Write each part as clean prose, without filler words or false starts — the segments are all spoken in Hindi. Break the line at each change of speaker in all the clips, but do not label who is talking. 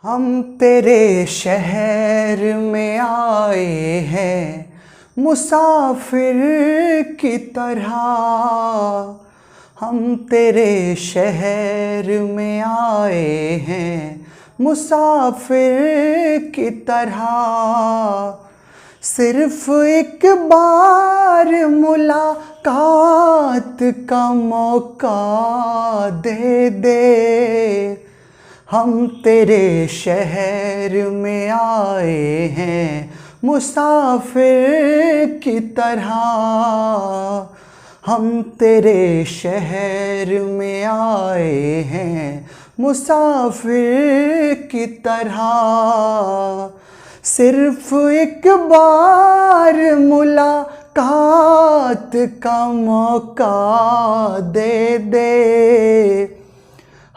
हम तेरे शहर में आए हैं मुसाफिर की तरह। हम तेरे शहर में आए हैं मुसाफिर की तरह। सिर्फ एक बार मुलाकात का मौका दे दे। हम तेरे शहर में आए हैं मुसाफिर की तरह। हम तेरे शहर में आए हैं मुसाफिर की तरह। सिर्फ एक बार मुलाकात का मौका दे दे।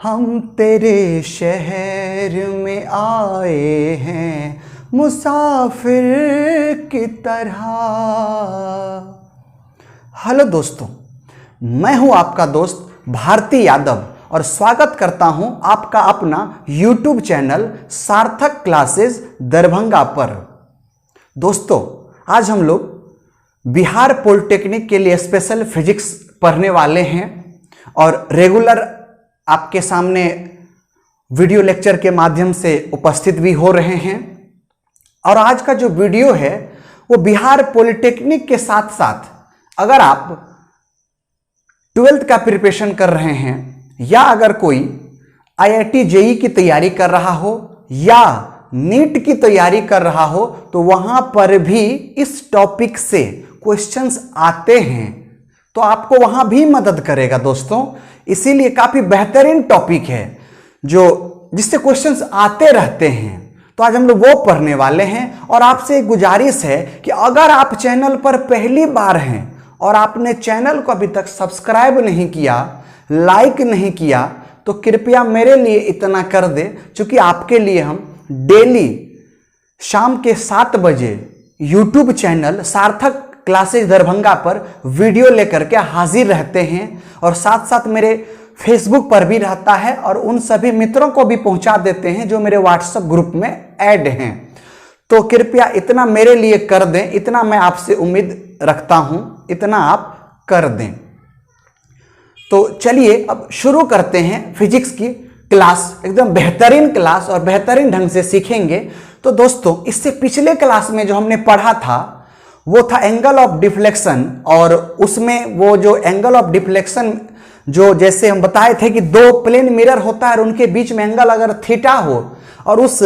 हम तेरे शहर में आए हैं मुसाफिर की तरह। हेलो दोस्तों, मैं हूं आपका दोस्त भारती यादव और स्वागत करता हूं आपका अपना YouTube चैनल सार्थक क्लासेस दरभंगा पर। दोस्तों, आज हम लोग बिहार पॉलिटेक्निक के लिए स्पेशल फिजिक्स पढ़ने वाले हैं और रेगुलर आपके सामने वीडियो लेक्चर के माध्यम से उपस्थित भी हो रहे हैं। और आज का जो वीडियो है वो बिहार पॉलिटेक्निक के साथ साथ अगर आप 12th का प्रिपरेशन कर रहे हैं या अगर कोई IIT JEE की तैयारी कर रहा हो या नीट की तैयारी कर रहा हो तो वहां पर भी इस टॉपिक से क्वेश्चंस आते हैं, तो आपको वहां भी मदद करेगा दोस्तों। इसीलिए काफी बेहतरीन टॉपिक है जिससे क्वेश्चंस आते रहते हैं। तो आज हम लोग वो पढ़ने वाले हैं और आपसे एक गुजारिश है कि अगर आप चैनल पर पहली बार हैं और आपने चैनल को अभी तक सब्सक्राइब नहीं किया, लाइक नहीं किया, तो कृपया मेरे लिए इतना कर दे, क्योंकि आपके लिए हम डेली शाम के 7 बजे YouTube चैनल सार्थक क्लासेस दरभंगा पर वीडियो लेकर के हाजिर रहते हैं और साथ साथ मेरे फेसबुक पर भी रहता है और उन सभी मित्रों को भी पहुंचा देते हैं जो मेरे व्हाट्सएप ग्रुप में ऐड हैं। तो कृपया इतना मेरे लिए कर दें, इतना मैं आपसे उम्मीद रखता हूं, इतना आप कर दें। तो चलिए अब शुरू करते हैं फिजिक्स की क्लास। एकदम बेहतरीन क्लास और बेहतरीन ढंग से सीखेंगे। तो दोस्तों, इससे पिछले क्लास में जो हमने पढ़ा था वो था एंगल ऑफ डिफ्लेक्शन, और उसमें वो जो एंगल ऑफ डिफ्लेक्शन जो जैसे हम बताए थे कि 2 प्लेन मिरर होता है और उनके बीच में एंगल अगर थीटा हो और उस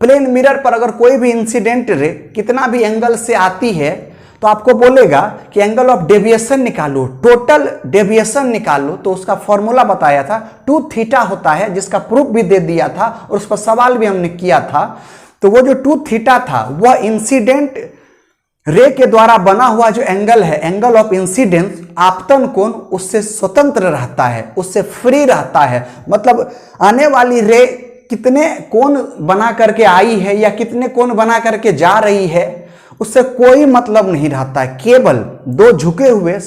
प्लेन मिरर पर अगर कोई भी इंसिडेंट रे कितना भी एंगल से आती है तो आपको बोलेगा कि एंगल ऑफ डेविएशन निकालो, टोटल डेविएशन निकालो। तो उसका फॉर्मूला बताया था 2 थीटा होता है, जिसका प्रूफ भी दे दिया था और उस पर सवाल भी हमने किया था। तो वो जो 2 थीटा था वह इंसिडेंट रे के द्वारा बना हुआ जो एंगल है, एंगल ऑफ इंसिडेंस, आपतन कोण, उससे स्वतंत्र रहता है, उससे फ्री रहता है। मतलब आने वाली रे कितने कोण बना करके आई है या कितने कोण बना करके जा रही है उससे कोई मतलब नहीं रहता है। केवल 2 झुके हुए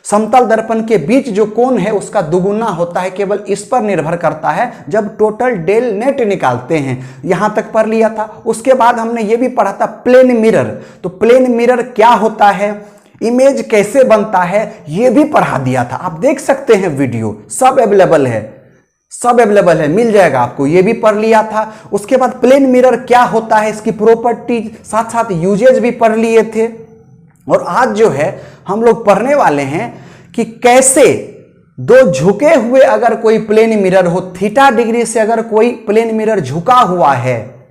समतल दर्पण के बीच जो कोण है उसका दुगुना होता है, केवल इस पर निर्भर करता है जब टोटल डेल नेट निकालते हैं। यहां तक पढ़ लिया था। उसके बाद हमने ये भी पढ़ा था प्लेन मिरर। तो प्लेन मिरर क्या होता है, इमेज कैसे बनता है, ये भी पढ़ा दिया था। आप देख सकते हैं, वीडियो सब अवेलेबल है, मिल जाएगा आपको, ये भी पढ़ लिया था। उसके बाद प्लेन मिरर क्या होता है, इसकी प्रॉपर्टी साथ साथ यूजेज भी पढ़ लिए थे। और आज जो है हम लोग पढ़ने वाले हैं कि कैसे 2 झुके हुए अगर कोई प्लेन मिरर हो, थीटा डिग्री से अगर कोई प्लेन मिरर झुका हुआ है,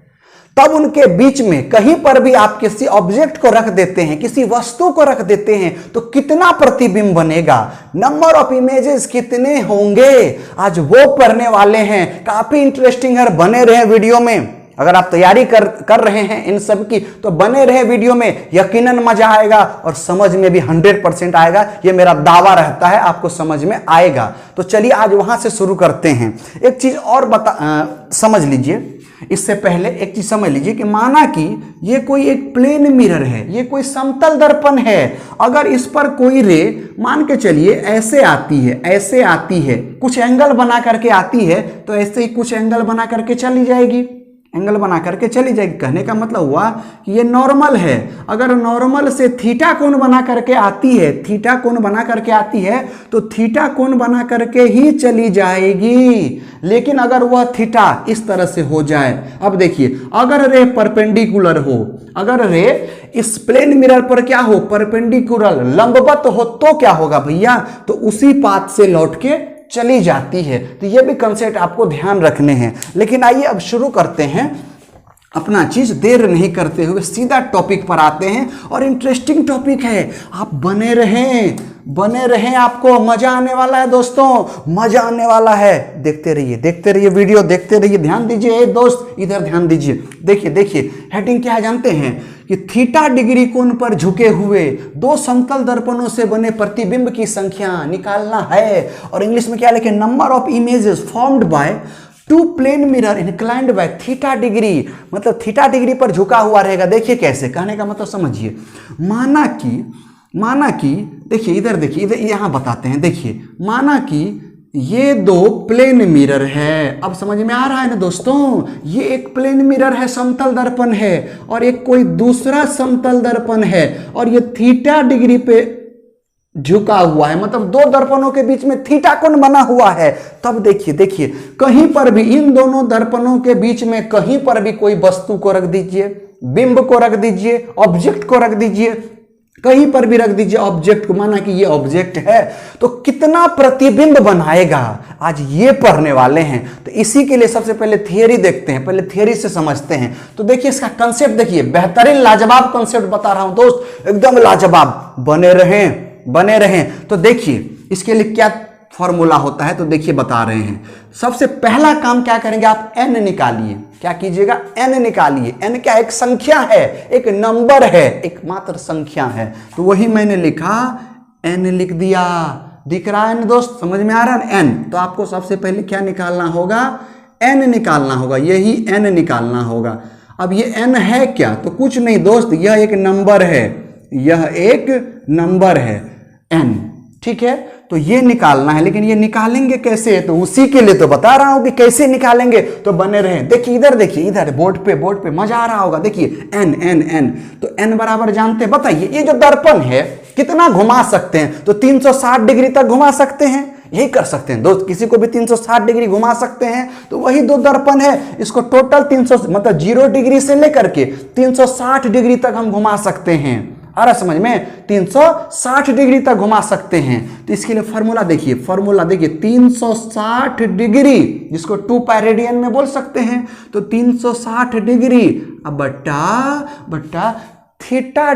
तब उनके बीच में कहीं पर भी आप किसी ऑब्जेक्ट को रख देते हैं, किसी वस्तु को रख देते हैं, तो कितना प्रतिबिंब बनेगा, नंबर ऑफ इमेजेस कितने होंगे, आज वो पढ़ने वाले हैं। काफी इंटरेस्टिंग है, बने रहे वीडियो में। अगर आप तैयारी कर रहे हैं इन सब की तो बने रहे वीडियो में, यकीनन मजा आएगा और समझ में भी 100% आएगा। ये मेरा दावा रहता है, आपको समझ में आएगा। तो चलिए आज वहां से शुरू करते हैं। एक चीज और समझ लीजिए, इससे पहले एक चीज समझ लीजिए कि माना कि ये कोई एक प्लेन मिरर है, ये कोई समतल दर्पण है। अगर इस पर कोई रे मान के चलिए ऐसे आती है, कुछ एंगल बना करके आती है, तो ऐसे ही कुछ एंगल बना करके चली जाएगी। एंगल बना करके चली जाएगी। कहने का मतलब हुआ कि ये नॉर्मल है। अगर नॉर्मल से थीटा कोण बना करके आती है, थीटा कोण बना करके आती है तो थीटा कोण बना करके ही चली जाएगी। लेकिन अगर वह थीटा इस तरह से हो जाए, अब देखिए अगर रे परपेंडिकुलर हो, अगर रे इस प्लेन मिरर पर क्या हो, परपेंडिकुलर लंबवत हो, तो क्या होगा भैया, तो उसी पाथ से लौट के चली जाती है। तो ये भी कंसेप्ट आपको ध्यान रखने हैं। लेकिन आइए अब शुरू करते हैं अपना चीज, देर नहीं करते हुए सीधा टॉपिक पर आते हैं। और इंटरेस्टिंग टॉपिक है, आप बने रहें, आपको मजा आने वाला है दोस्तों, मजा आने वाला है। देखते रहिए वीडियो, देखते रहिए, ध्यान दीजिए दोस्त, इधर ध्यान दीजिए। देखिए हेडिंग क्या है जानते हैं कि थीटा डिग्री कोण पर झुके हुए दो समतल दर्पणों से बने प्रतिबिंब की संख्या निकालना है। और इंग्लिश में क्या लिखे, number of images formed by two plane mirror inclined by theta degree, मतलब थीटा डिग्री पर झुका हुआ रहेगा। देखिए कैसे, कहने का मतलब समझिए। माना कि देखिए इधर देखिए, इधर यहां बताते हैं। देखिए माना कि ये दो प्लेन मिरर है। अब समझ में आ रहा है ना दोस्तों, ये एक प्लेन मिरर है, समतल दर्पण है, और एक कोई दूसरा समतल दर्पण है, और ये थीटा डिग्री पे झुका हुआ है, मतलब दो दर्पणों के बीच में थीटा कोण बना हुआ है। तब देखिए कहीं पर भी इन दोनों दर्पणों के बीच में कहीं पर भी कोई वस्तु को रख दीजिए, बिंब को रख दीजिए, ऑब्जेक्ट को रख दीजिए, कहीं पर भी रख दीजिए ऑब्जेक्ट को। माना कि ये ऑब्जेक्ट है तो कितना प्रतिबिंब बनाएगा, आज ये पढ़ने वाले हैं। तो इसी के लिए सबसे पहले थियरी देखते हैं, पहले थियरी से समझते हैं। तो देखिए इसका कंसेप्ट देखिए, बेहतरीन लाजवाब कंसेप्ट बता रहा हूं दोस्त, एकदम लाजवाब। बने रहें। तो देखिए इसके लिए क्या फॉर्मूला होता है, तो देखिए बता रहे हैं। सबसे पहला काम क्या करेंगे, आप n निकालिए। क्या कीजिएगा, n निकालिए। n क्या, एक संख्या है, एक नंबर है, एक मात्र संख्या है। तो वही मैंने लिखा, n लिख दिया। दिख रहा है ना दोस्त, समझ में आ रहा है n। तो आपको सबसे पहले क्या निकालना होगा, n निकालना होगा, यही n निकालना होगा। अब ये n है क्या, तो कुछ नहीं दोस्त, यह एक नंबर है, यह एक नंबर है n, ठीक है। तो ये निकालना है, लेकिन ये निकालेंगे कैसे, तो उसी के लिए तो बता रहा हूं कि कैसे निकालेंगे। तो बने रहे। देखिए इधर बोर्ड पे मजा आ रहा होगा। देखिए n, तो n बराबर जानते हैं, बताइए ये जो दर्पण है कितना घुमा सकते हैं, तो 360 डिग्री तक घुमा सकते हैं, यही कर सकते हैं दोस्त, किसी को भी 360 डिग्री घुमा सकते हैं। तो वही दो दर्पण है, इसको टोटल 300 मतलब 0 डिग्री से लेकर के 360 डिग्री तक हम घुमा सकते हैं। आ रहा समझ में, 360 डिग्री तक घुमा सकते हैं। तो इसके लिए फॉर्मूला देखिए, 360 डिग्री, जिसको 2 पाई रेडियन में बोल सकते हैं। तो 360 डिग्री अब बट्टा थीटा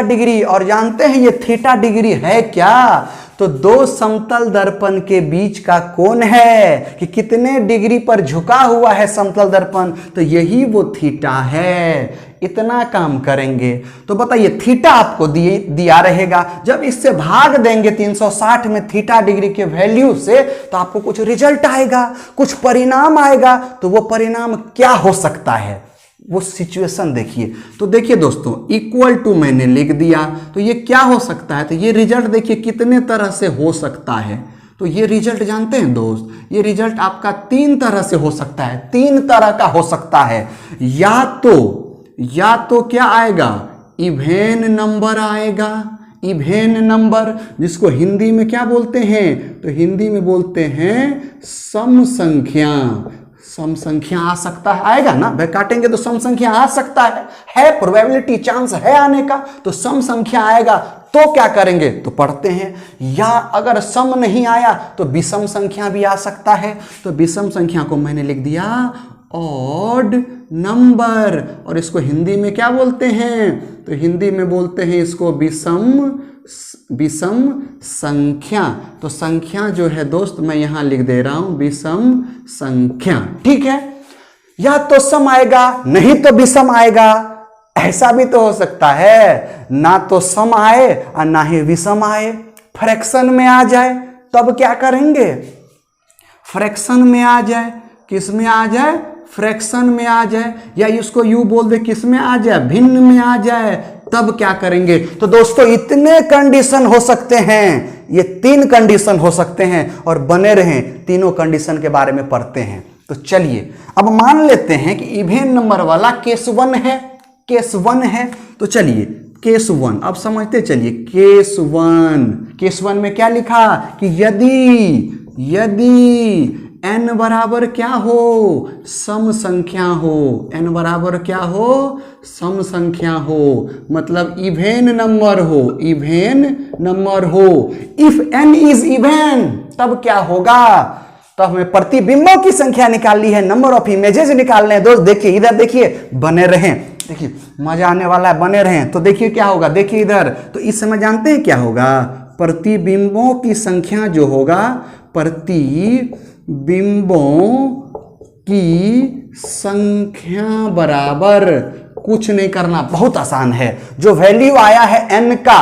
डिग्री। और जानते हैं ये थीटा डिग्री है क्या, तो दो समतल दर्पण के बीच का कोण है कि कितने डिग्री पर झुका हुआ है समतल दर्पण, तो यही वो थीटा है। इतना काम करेंगे। तो बताइए थीटा आपको दिया रहेगा, जब इससे भाग देंगे 360 में थीटा डिग्री के वैल्यू से, तो आपको कुछ रिजल्ट आएगा, कुछ परिणाम आएगा। तो वो परिणाम क्या हो सकता है, वो सिचुएशन देखिए। तो देखिए दोस्तों, इक्वल टू मैंने लिख दिया, तो ये क्या हो सकता है, तो ये रिजल्ट देखिए कितने तरह से हो सकता है। तो ये रिजल्ट जानते हैं दोस्त, ये रिजल्ट आपका 3 तरह से हो सकता है, 3 तरह का हो सकता है। या तो क्या आएगा, इवेन नंबर आएगा, इवेन नंबर, जिसको हिंदी में क्या बोलते हैं, तो हिंदी में बोलते हैं सम संख्या आ सकता है, आएगा ना भाई, काटेंगे तो सम संख्या आ सकता है प्रोबेबिलिटी, चांस है आने का, तो सम संख्या आएगा। तो क्या करेंगे, तो पढ़ते हैं। या अगर सम नहीं आया तो विषम संख्या भी आ सकता है। तो विषम संख्या को मैंने लिख दिया ऑड नंबर, और इसको हिंदी में क्या बोलते हैं, तो हिंदी में बोलते हैं इसको विषम संख्या। तो संख्या जो है दोस्त मैं यहां लिख दे रहा हूं, विषम संख्या, ठीक है। या तो सम आएगा, नहीं तो विषम आएगा। ऐसा भी तो हो सकता है, ना तो सम आए और ना ही विषम आए, फ्रैक्शन में आ जाए, तब क्या करेंगे, फ्रैक्शन में आ जाए, किस में आ जाए, फ्रैक्शन में आ जाए, या इसको यू बोल दे किस में आ जाए, भिन्न में आ जाए, तब क्या करेंगे। तो दोस्तों इतने कंडीशन हो सकते हैं, ये 3 कंडीशन हो सकते हैं, और बने रहें तीनों कंडीशन के बारे में पढ़ते हैं। तो चलिए अब मान लेते हैं कि इवेन नंबर वाला केस 1 है, केस 1 है। तो चलिए केस 1 अब समझते चलिए। केस 1 में क्या लिखा कि यदि n बराबर क्या हो, सम संख्या हो, n बराबर क्या हो, सम संख्या हो, मतलब इवेन नंबर हो, इवेन नंबर हो। इफ n इज इवेन तब क्या होगा, तो हमें प्रतिबिंबों की संख्या निकालनी है, नंबर ऑफ इमेजेस निकालने हैं। दोस्त देखिए इधर, देखिए बने रहें, देखिए मजा आने वाला है, बने रहें। तो देखिए क्या होगा, देखिए इधर, तो इस समय जानते हैं क्या होगा, प्रतिबिंबों की संख्या जो होगा, प्रतिबिंबों की संख्या बराबर कुछ नहीं करना, बहुत आसान है। जो वैल्यू आया है n का,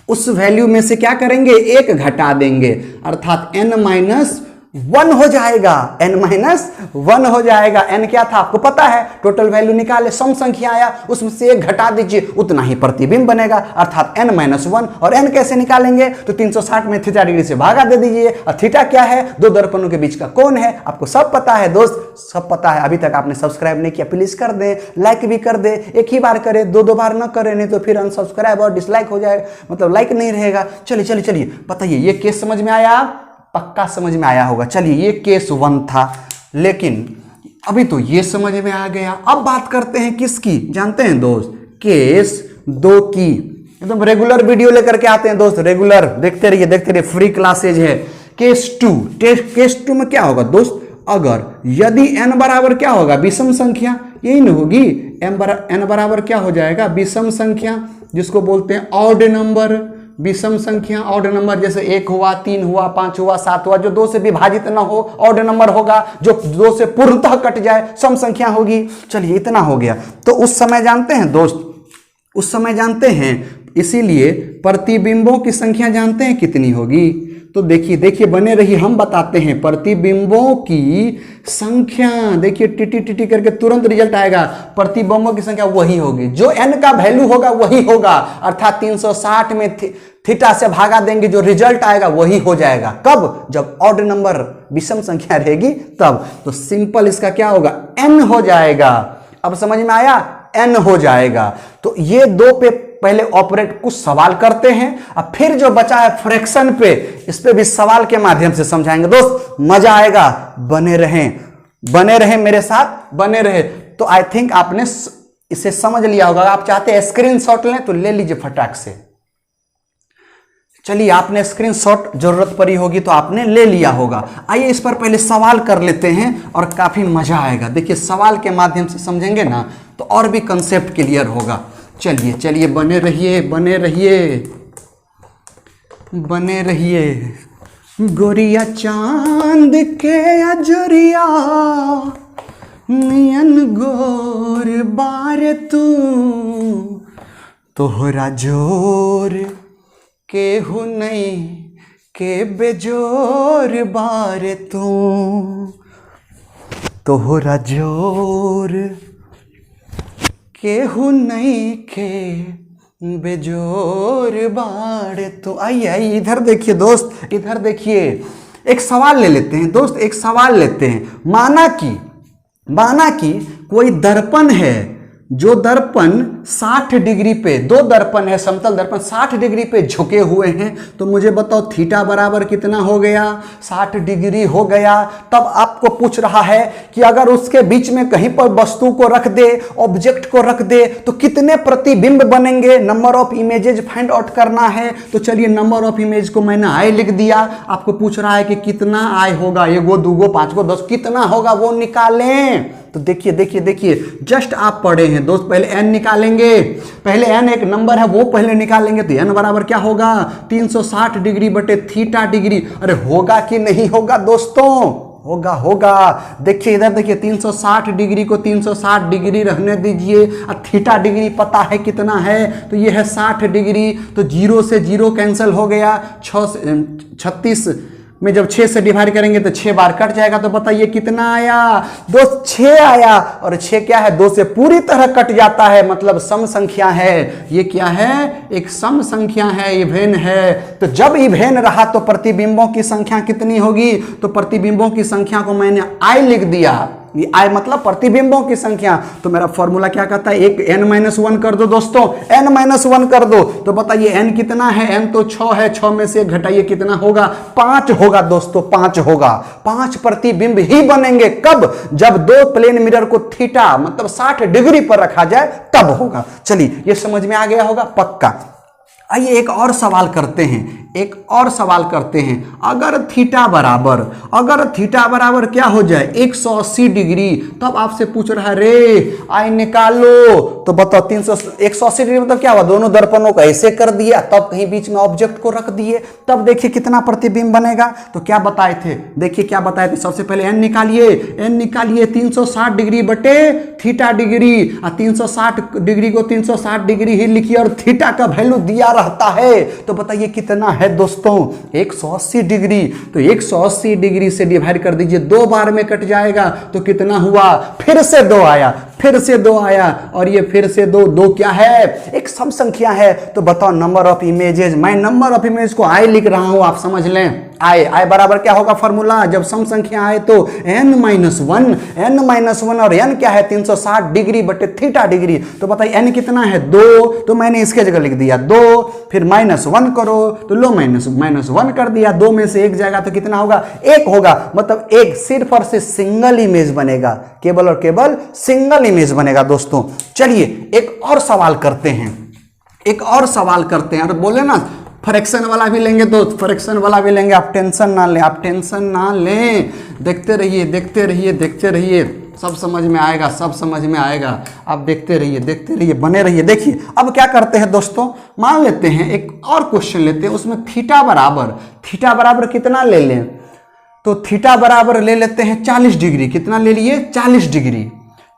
उस वैल्यू में से क्या करेंगे, 1 घटा देंगे, अर्थात n-1 हो जाएगा, n-1 हो जाएगा। n क्या था आपको पता है, टोटल वैल्यू निकाले, सम संख्या आया, उसमें से 1 घटा दीजिए, उतना ही प्रतिबिंब बनेगा, अर्थात n-1। और n कैसे निकालेंगे, तो 360 में थीटा डिग्री से भागा दे दीजिए। और थीटा क्या है, दो दर्पणों के बीच का कोण है, आपको सब पता है दोस्त, सब पता है। अभी तक आपने सब्सक्राइब नहीं किया, प्लीज कर दे, लाइक भी कर दे, एक ही बार करे, दो बार न करे, नहीं तो फिर अनसब्सक्राइब और डिसलाइक हो जाएगा, मतलब लाइक नहीं रहेगा। चलिए चलिए चलिए बताइए, ये केस समझ में आया, पक्का समझ में आया होगा। चलिए ये केस 1 था, लेकिन अभी तो ये समझ में आ गया। अब बात करते हैं किसकी, जानते हैं दोस्त, केस 2 की। एकदम रेगुलर वीडियो लेकर के आते हैं दोस्त, रेगुलर देखते रहिए, फ्री क्लासेज है। केस 2, केस 2 में क्या होगा दोस्त, अगर यदि n बराबर क्या होगा, विषम संख्या, यही नहीं होगी, n बराबर क्या हो जाएगा, विषम संख्या, जिसको बोलते हैं ऑड नंबर, विषम संख्या, ऑड नंबर, जैसे 1 हुआ, 3 हुआ, 5 हुआ, 7 हुआ, जो 2 से विभाजित ना हो ऑड नंबर होगा, जो 2 से पूर्णतः कट जाए सम संख्या होगी। चलिए इतना हो गया। तो उस समय जानते हैं दोस्त, उस समय जानते हैं, इसीलिए प्रतिबिंबों की संख्या जानते हैं कितनी होगी, तो देखिए देखिए बने रहिए, हम बताते हैं। प्रतिबिंबों की संख्या, देखिए टी करके तुरंत रिजल्ट आएगा, प्रतिबिंबों की संख्या वही होगी, जो n का वैल्यू होगा वही होगा, अर्थात 360 में थीटा से भागा देंगे, जो रिजल्ट आएगा वही हो जाएगा। कब, जब ऑड नंबर विषम संख्या रहेगी तब। तो सिंपल इसका क्या होगा, n हो जाएगा। अब समझ में आया, n हो जाएगा। तो ये 2 पे पहले ऑपरेट, कुछ सवाल करते हैं, अब फिर जो बचा है फ्रैक्शन पे, इस पे भी सवाल के माध्यम से समझाएंगे दोस्त, मजा आएगा। बने रहें मेरे साथ, बने रहे। तो आई थिंक आपने इसे समझ लिया होगा। आप चाहते हैं स्क्रीनशॉट लें तो ले लीजिए फटाक से। चलिए आपने स्क्रीनशॉट जरूरत पड़ी होगी तो आपने ले लिया होगा। आइए इस पर पहले सवाल कर लेते हैं और काफी मजा आएगा। देखिए सवाल के माध्यम से समझेंगे ना तो और भी कंसेप्ट क्लियर होगा। चलिए चलिए बने रहिए, बने रहिए, बने रहिए। गोरिया चांद के अजरिया नियन गोर बार तू, तोहरा जोर केहू नहीं के बेजोर बार तू, तोहरा जोर केहू नहीं के बेजोर बाड़ तो। आइए आइए इधर देखिए दोस्त, इधर देखिए, एक सवाल ले लेते हैं दोस्त, एक सवाल लेते हैं। माना कि कोई दर्पण है, जो दर्पण 60 डिग्री पे, 2 दर्पण है, समतल दर्पण 60 डिग्री पे झुके हुए हैं, तो मुझे बताओ थीटा बराबर कितना हो गया, 60 डिग्री हो गया। तब आपको पूछ रहा है कि अगर उसके बीच में कहीं पर वस्तु को रख दे, ऑब्जेक्ट को रख दे, तो कितने प्रतिबिंब बनेंगे, number of images find out करना है। तो चलिए नंबर ऑफ इमेज को मैंने आई लिख दिया। आपको पूछ रहा है कि कितना आई होगा, 1 2 5 10 कितना होगा वो निकालें। तो देखिए देखिए देखिए, जस्ट आप पढ़े हैं दोस्त, पहले n निकालेंगे, पहले n एक नंबर है वो पहले निकालेंगे। तो n बराबर क्या होगा, 360 डिग्री बटे थीटा डिग्री। अरे होगा कि नहीं होगा दोस्तों, होगा होगा। देखिए इधर देखिए, 360 डिग्री को 360 डिग्री रहने दीजिए, और थीटा डिग्री पता है कितना है, तो ये है 60 डिग्री। तो 0 से 0 कैंसिल हो गया, 36 में जब 6 से डिवाइड करेंगे तो 6 बार कट जाएगा। तो बताइए कितना आया दोस्त, 6 आया। और 6 क्या है, 2 से पूरी तरह कट जाता है, मतलब सम संख्या है। ये क्या है, एक सम संख्या है, इवेन है। तो जब इवेन रहा तो प्रतिबिंबों की संख्या कितनी होगी, तो प्रतिबिंबों की संख्या को मैंने आई लिख दिया। ये आई मतलब प्रतिबिंबों की संख्या। तो मेरा फॉर्मूला क्या कहता है, एक n-1 कर दो दोस्तों, n-1 कर दो। तो बताइए n कितना है, n तो 6 है, 6 में से घटाइए कितना होगा, 5 होगा दोस्तों, 5 होगा। 5 प्रतिबिंब ही बनेंगे। कब, जब दो प्लेन मिरर को थीटा मतलब 60 डिग्री पर रखा जाए तब होगा। चलिए ये समझ में आ गया होगा पक्का। आइए एक और सवाल करते हैं, एक और सवाल करते हैं। अगर थीटा बराबर क्या हो जाए 180 डिग्री, तब आपसे पूछ रहा है रे आई निकालो। तो बताओ 180 डिग्री मतलब क्या हुआ, दोनों दर्पणों को ऐसे कर दिया, तब कहीं बीच में ऑब्जेक्ट को रख दिए, तब देखिए कितना प्रतिबिंब बनेगा। तो क्या बताए थे, देखिए क्या बताए थे। सबसे पहले n निकालिए 360 डिग्री बटे थीटा डिग्री। 360 डिग्री को 360 डिग्री ही लिखिए और थीटा का वैल्यू दिया रहता है। तो बताइए कितना है दोस्तों, 180 डिग्री। तो 180 डिग्री से डिवाइड कर दीजिए, 2 बार में कट जाएगा। तो कितना हुआ, फिर से 2 आया, फिर से 2 आया, और ये फिर से 2 क्या है, एक सम संख्या है। तो बताओ नंबर ऑफ इमेजेस, मैं नंबर ऑफ इमेज को आई लिख रहा हूं, आप समझ लें। आई बराबर क्या होगा फॉर्मूला, जब सम संख्या आए तो n-1 और n क्या है 360 डिग्री बटे थीटा डिग्री। तो बताइए n कितना है 2, तो मैंने इसके जगह लिख दिया 2, फिर -1 करो तो लो -1 कर दिया, 2 में से 1 जाएगा तो कितना होगा, 1 होगा। मतलब एक सिर्फ और सिर्फ सिंगल इमेज बनेगा, केवल और केवल सिंगल इमेज बनेगा दोस्तों। चलिए एक और सवाल करते हैं, और बोले ना फ्रैक्शन वाला भी लेंगे तो फ्रैक्शन वाला भी लेंगे, आप टेंशन ना लें, देखते रहिए, सब समझ में आएगा, आप देखते रहिए, बने रहिए। देखिए अब क्या करते हैं दोस्तों, मान लेते हैं एक और क्वेश्चन लेते हैं, उसमें थीटा बराबर कितना ले लें, तो थीटा बराबर ले लेते हैं 40 डिग्री। कितना ले लिए, 40 डिग्री।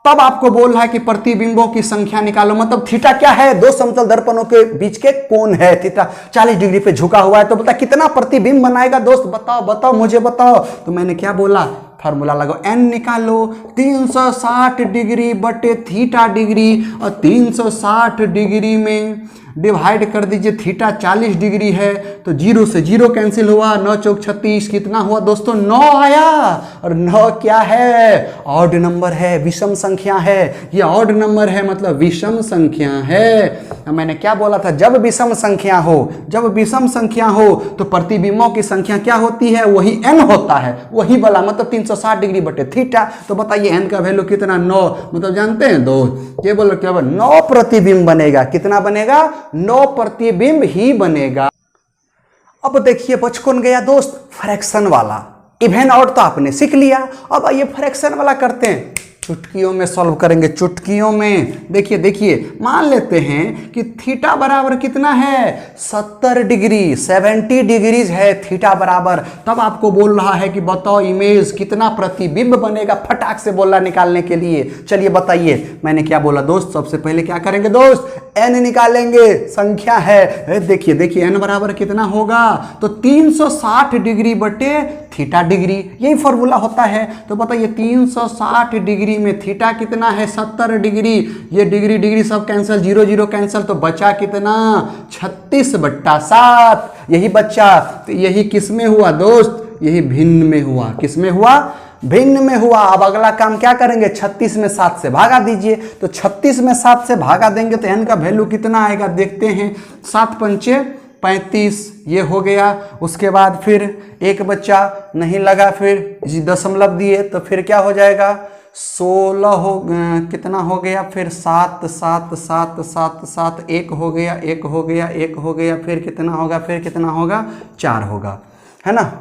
तब आपको बोल रहा है कि प्रतिबिंबों की संख्या निकालो। मतलब थीटा क्या है, दो समतल दर्पणों के बीच के कोण है, थीटा 40 डिग्री पे झुका हुआ है। तो बता कितना प्रतिबिंब बनाएगा दोस्त, बताओ मुझे बताओ। तो मैंने क्या बोला, फार्मूला लगाओ, n निकालो 360 डिग्री बटे थीटा डिग्री, और 360 डिग्री में डिवाइड कर दीजिए, थीटा 40 डिग्री है तो 0 से 0 कैंसिल हुआ, 9 चौक 36, कितना हुआ दोस्तों, 9 आया। और 9 क्या है, ऑड नंबर है, विषम संख्या है। ये ऑड नंबर है मतलब विषम संख्या है। मैंने क्या बोला था, जब विषम संख्या हो तो प्रतिबिंबों की संख्या क्या होती है, वही n होता है, वही वाला, मतलब 360 डिग्री बटे थीटा। तो बताइए n का वैल्यू कितना, 9, मतलब जानते हैं दोस्त, ये बोलो क्या, 9 प्रतिबिंब बनेगा। कितना बनेगा, 9 प्रतिबिंब ही बनेगा। अब देखिए बच कौन गया दोस्त, फ्रैक्शन वाला। इवन आउट तो आपने सीख लिया, अब आइए फ्रैक्शन वाला करते हैं, चुटकियों में सॉल्व करेंगे, चुटकियों में। देखिए मान लेते हैं कि थीटा बराबर कितना है, 70 डिग्री, 70 डिग्रीज है थीटा बराबर। तब आपको बोल रहा है कि बताओ इमेज कितना प्रतिबिंब बनेगा, फटाक से बोला निकालने के लिए। चलिए बताइए, मैंने क्या बोला दोस्त, सबसे पहले क्या करेंगे दोस्त, n निकालेंगे, संख्या है। देखिए n बराबर कितना होगा, तो 360 डिग्री बटे थीटा डिग्री, यही फॉर्मूला होता है। तो बताइए 360 डिग्री में थीटा कितना है, 70 डिग्री, ये डिग्री सब कैंसिल, 0 0 कैंसिल, तो बचा कितना, 36/7, यही बच्चा। तो यही किस में हुआ दोस्त, यही भिन्न में हुआ। किस में हुआ, भिन्न में हुआ। अब अगला काम क्या करेंगे, 36 में 7 से भागा दीजिए। तो 36 में 7 से भागा देंगे तो n का वैल्यू कितना आएगा, देखते हैं, 7 पंचे 35, ये हो गया। उसके बाद फिर एक बच्चा नहीं लगा, फिर दशमलव दिए तो फिर क्या हो जाएगा, 16 हो, कितना हो गया, फिर 7 7 7 7 7, 1 हो गया, 1 हो गया, 1 हो गया, फिर कितना होगा, 4 होगा, है ना,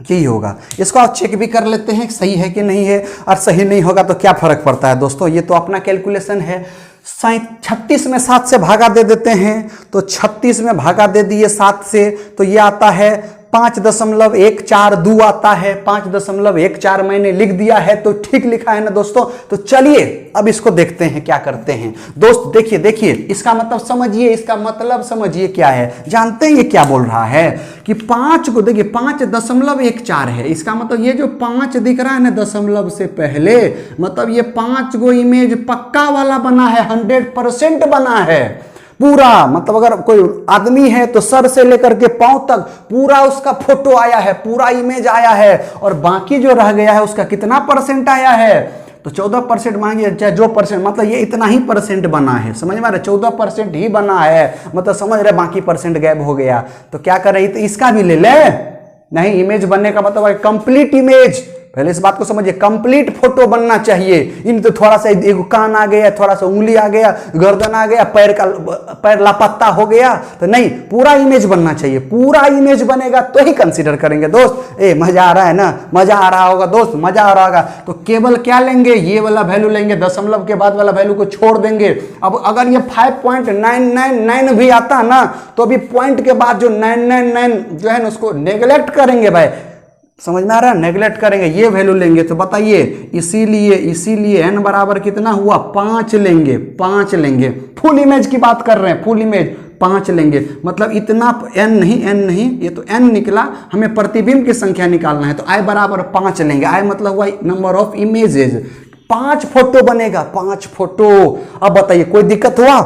यही होगा। इसको आप चेक भी कर लेते हैं सही है कि नहीं है, और सही नहीं होगा तो क्या फर्क पड़ता है दोस्तों, ये तो अपना कैलकुलेशन है। 36 में 7 से भागा दे देते हैं, तो 36 में भागा दे दिए 7 से, तो ये आता है 5.142 आता है, 5.14 मैंने लिख दिया है तो ठीक लिखा है ना दोस्तों। तो चलिए अब इसको देखते हैं क्या करते हैं। दोस्त देखिए देखिए, इसका मतलब समझिए, इसका मतलब समझिए क्या है। जानते हैं ये क्या बोल रहा है कि 5 को देखिए 5.14 है, इसका मतलब ये जो 5 दिख रहा है ना दशमलव से पहले, मतलब ये 5 को इमेज पक्का वाला बना है, 100% बना है पूरा। मतलब अगर कोई आदमी है तो सर से लेकर के पांव तक पूरा उसका फोटो आया है, पूरा इमेज आया है, और बाकी जो रह गया है उसका कितना परसेंट आया है, तो 14% मांगिए चाहे जो परसेंट, मतलब ये इतना ही परसेंट बना है, समझ में आ रहा है, 14% ही बना है, मतलब समझ रहे बाकी परसेंट गायब हो गया। तो क्या कर रही, तो इसका भी ले ले, नहीं इमेज बनने का मतलब है कंप्लीट इमेज। पहले इस बात को समझिए, कंप्लीट फोटो बनना चाहिए। इन तो थोड़ा सा एक कान आ गया, थोड़ा सा उंगली आ गया, गर्दन आ गया, पैर लापता हो गया, तो नहीं, पूरा इमेज बनना चाहिए। पूरा इमेज बनेगा तो ही कंसीडर करेंगे दोस्त। मजा आ रहा है ना, मजा आ रहा होगा दोस्त, मजा आ रहा होगा। तो केवल क्या लेंगे, ये वाला वैल्यू लेंगे, दशमलव के बाद वाला वैल्यू को छोड़ देंगे। अब अगर ये 5.999 भी आता ना, तो अभी पॉइंट के बाद जो 999 जो है ना उसको नेग्लेक्ट करेंगे भाई, समझ में आ रहा है, नेग्लेक्ट करेंगे, ये वैल्यू लेंगे। तो बताइए, इसीलिए n बराबर कितना हुआ, 5 लेंगे, 5 लेंगे। फुल इमेज की बात कर रहे हैं, फुल इमेज 5 लेंगे, मतलब इतना n नहीं, ये तो n निकला, हमें प्रतिबिंब की संख्या निकालना है, तो i बराबर 5 लेंगे। i मतलब हुआ नंबर ऑफ इमेजेज, 5 फोटो बनेगा, 5 फोटो। अब बताइए कोई दिक्कत हुआ,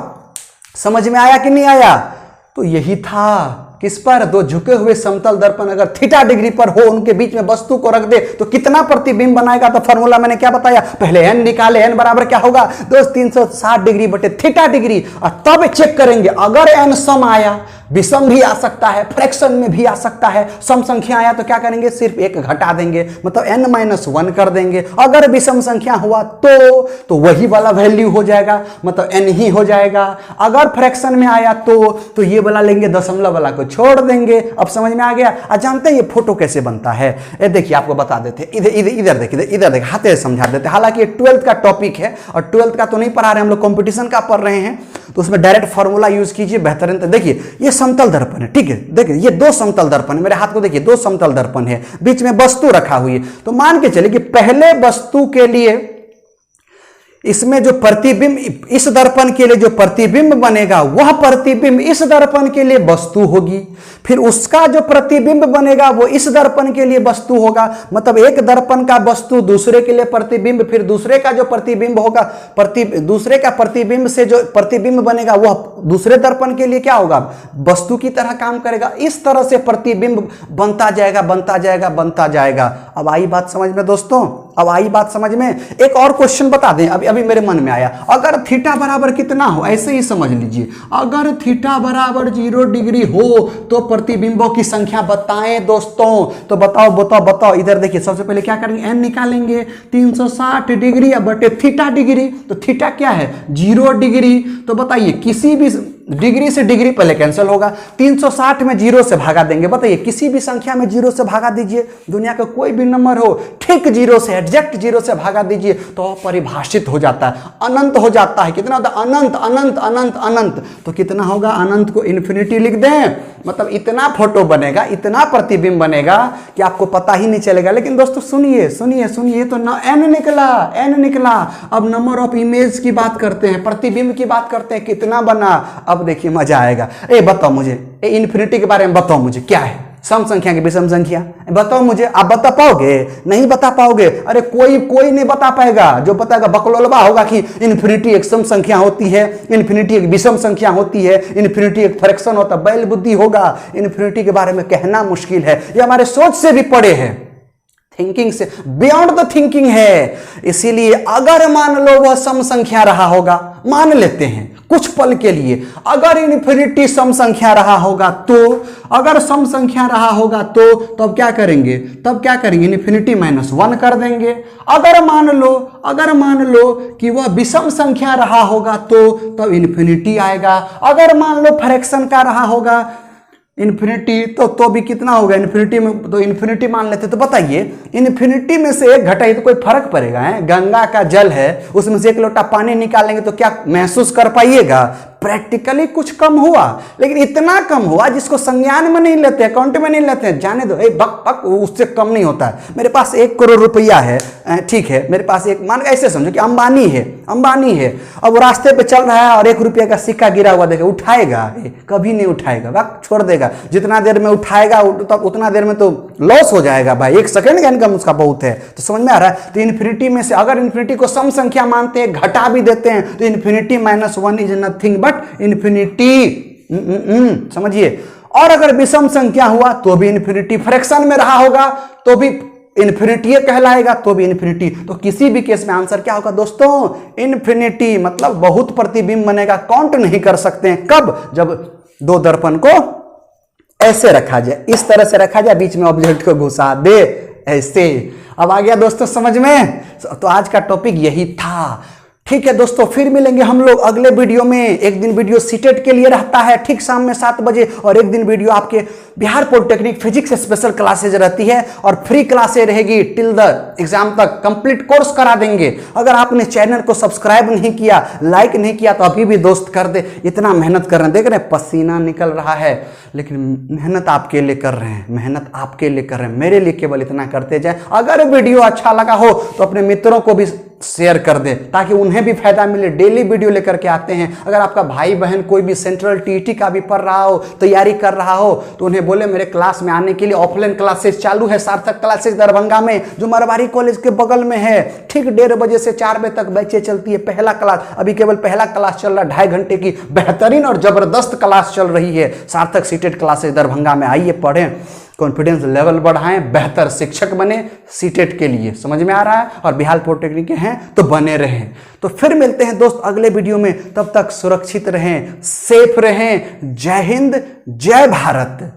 समझ में आया कि नहीं आया? तो यही था, किस पर, दो झुके हुए समतल दर्पण अगर थीटा डिग्री पर हो, उनके बीच में वस्तु को रख दे तो कितना प्रतिबिंब बनाएगा। तो फॉर्मूला मैंने क्या बताया, पहले n निकाले, n बराबर क्या होगा दोस्त, 360 डिग्री बटे थीटा डिग्री, और तब चेक करेंगे अगर n सम आया, विषम भी आ सकता है, फ्रैक्शन में भी आ सकता है, सम संख्या आया तो क्या करेंगे, सिर्फ 1 घटा देंगे, मतलब n-1 कर देंगे। अगर विषम संख्या हुआ तो वही वाला वैल्यू हो जाएगा, मतलब n ही हो जाएगा। अगर फ्रैक्शन में आया तो ये वाला लेंगे, दशमलव वाला को छोड़ देंगे। अब समझ में आ गया? जानते हैं ये फोटो कैसे बनता है? ये देखिए आपको बता देते, इधर देखिए, हाथ से समझा देते। हालांकि ये 12th का टॉपिक है, और 12th का तो नहीं पढ़ा रहे हम लोग, कंपटीशन का पढ़ रहे हैं, तो उसमें डायरेक्ट फॉर्मूला यूज कीजिए, बेहतरीन। तो देखिए ये समतल दर्पण है, ठीक है, देखिए ये 2 समतल दर्पण है, मेरे हाथ को देखिए, 2 समतल दर्पण है, बीच में वस्तु रखा हुई है। तो मान के चलिए कि पहले वस्तु के लिए इसमें जो प्रतिबिंब, इस दर्पण के लिए जो प्रतिबिंब बनेगा, वह प्रतिबिंब इस दर्पण के लिए वस्तु होगी, फिर उसका जो प्रतिबिंब बनेगा वो इस दर्पण के लिए वस्तु होगा। मतलब एक दर्पण का वस्तु दूसरे के लिए प्रतिबिंब, फिर दूसरे का जो प्रतिबिंब होगा, दूसरे का प्रतिबिंब से जो प्रतिबिंब बनेगा वह दूसरे दर्पण के लिए क्या होगा, वस्तु की तरह काम करेगा। इस तरह से प्रतिबिंब बनता जाएगा, बनता जाएगा, बनता जाएगा। अब आई बात समझ में दोस्तों, अब आई बात समझ में। एक और क्वेश्चन बता दें, अभी मेरे मन में आया, अगर थीटा बराबर कितना हो, ऐसे ही समझ लीजिए, अगर थीटा बराबर 0 डिग्री हो तो प्रतिबिंबों की संख्या बताएं दोस्तों। तो बताओ, इधर देखिए, सबसे पहले क्या करेंगे, n निकालेंगे, 360 डिग्री बटे थीटा डिग्री, तो थीटा क्या है, 0 डिग्री। तो बताइए किसी भी डिग्री से डिग्री पहले कैंसिल होगा, 360 में 0 से भागा देंगे। बताइए किसी भी संख्या में 0 से भागा दीजिए, दुनिया का कोई भी नंबर हो, ठीक 0 से, एग्जैक्ट 0 से भागा दीजिए तो परिभाषित हो जाता है, अनंत हो जाता है। कितना होता है, अनंत अनंत अनंत अनंत। तो कितना होगा, अनंत को इन्फिनिटी लिख दें, मतलब इतना फोटो बनेगा, इतना प्रतिबिंब बनेगा कि आपको पता ही नहीं चलेगा। लेकिन दोस्तों सुनिए, तो n निकला। अब नंबर ऑफ इमेज की बात करते हैं, प्रतिबिंब की बात करते हैं, कितना बना। अब देखिए मजा आएगा। बताओ मुझे, इन्फिनिटी के बारे में बताओ मुझे, क्या है सम संख्या की विषम संख्या, बताओ मुझे। आप बता पाओगे? नहीं बता पाओगे। अरे कोई नहीं बता पाएगा। जो बताएगा बकलोलबा होगा कि इन्फिनिटी एक सम संख्या होती है, इन्फिनिटी एक विषम संख्या होती है, इन्फिनिटी एक फ्रैक्शन होता है, बैल बुद्धि होगा। इन्फिनिटी के बारे में कहना मुश्किल है, ये हमारे सोच से भी परे है, थिंकिंग से बियॉन्ड द थिंकिंग है। इसीलिए अगर मान लो वह सम संख्या रहा होगा, मान लेते हैं कुछ पल के लिए, अगर इन्फिनिटी सम संख्या रहा होगा तो, अगर सम संख्या रहा होगा तो तब क्या करेंगे, इन्फिनिटी -1 कर देंगे। अगर मान लो कि वह विषम संख्या रहा होगा तो तब इन्फिनिटी आएगा। अगर मान लो फ्रैक्शन का रहा होगा इन्फिनिटी तो भी कितना होगा, इन्फिनिटी में तो इन्फिनिटी मान लेते। तो बताइए इन्फिनिटी में से 1 घटाइए तो कोई फर्क पड़ेगा है? गंगा का जल है, उसमें से 1 लोटा पानी निकालेंगे तो क्या महसूस कर पाइएगा? प्रैक्टिकली कुछ कम हुआ, लेकिन इतना कम हुआ जिसको संज्ञान में नहीं लेते, अकाउंट में नहीं लेते हैं। जाने दो, बक बक, उससे कम नहीं होता है। मेरे पास 1 करोड़ रुपया है, ठीक है, मेरे पास एक, मान ऐसे समझो कि अंबानी है, अब वो रास्ते पे चल रहा है और 1 रुपया का सिक्का गिरा हुआ देखे, उठाएगा? कभी नहीं उठाएगा, बक छोड़ देगा। जितना देर में उठाएगा उतना देर में तो लॉस हो जाएगा भाई, 1 सेकंड का इनकम उसका बहुत है। तो समझ में आ रहा है? तो इन्फिनिटी में से अगर इन्फिनिटी को सम संख्या मानते हैं, घटा भी देते हैं, तो infinity -1 is nothing but infinity. समझिए। और अगर विषम संख्या हुआ तो भी इन्फिनिटी, फ्रैक्शन में रहा होगा तो भी इन्फिनिटी कहलाएगा, तो भी इन्फिनिटी। तो किसी भी केस में आंसर क्या होगा दोस्तों? इन्फिनिटी। मतलब बहुत प्रतिबिंब बनेगा, काउंट नहीं कर सकते हैं। कब? जब 2 दर्पण को ऐसे रखा जाए, इस तरह से रखा जाए, बीच में ऑब्जेक्ट को घुसा दे, ऐसे। अब आ गया दोस्तों समझ में? तो आज का टॉपिक यही था। ठीक है दोस्तों, फिर मिलेंगे हम लोग अगले वीडियो में। एक दिन वीडियो सीटेट के लिए रहता है ठीक शाम में 7 बजे, और एक दिन वीडियो आपके Bihar polytechnic physics special classes रहती है, और फ्री क्लासेज रहेगी टिल द एग्जाम तक। कंप्लीट कोर्स करा देंगे। अगर आपने चैनल को सब्सक्राइब नहीं किया, लाइक नहीं किया, तो अभी भी दोस्त कर दे। इतना मेहनत कर रहे हैं, देख रहे हैं पसीना निकल रहा है, लेकिन मेहनत आपके लिए कर रहे हैं, मेहनत आपके लिए कर रहे हैं, मेरे लिए केवल इतना करते जाए। अगर वीडियो अच्छा लगा हो तो अपने मित्रों को भी शेयर कर दे, ताकि उन्हें भी फायदा मिले। डेली वीडियो लेकर के आते हैं। अगर आपका भाई बहन कोई भी सेंट्रल टीटी का भी पढ़ रहा हो, तैयारी कर रहा हो, तो उन्हें बोले मेरे क्लास में आने के लिए। ऑफलाइन क्लासेस चालू है, सार्थक क्लासेस दरभंगा में, जो मरवाड़ी कॉलेज के बगल में है। ठीक 1:30 बजे से 4 बजे तक बैचें चलती है। पहला क्लास, अभी केवल पहला क्लास चल रहा है, 2.5 घंटे की बेहतरीन और जबरदस्त क्लास चल रही है। सार्थक सीटेट क्लासेस दरभंगा में आइए, पढ़ें, कॉन्फिडेंस लेवल बढ़ाएं, बेहतर शिक्षक बने सीटेट के लिए। समझ में आ रहा है? और बिहार पॉलिटेक्निक के हैं तो बने रहें। तो फिर मिलते हैं दोस्त अगले वीडियो में। तब तक सुरक्षित रहें, सेफ रहें। जय हिंद, जय भारत।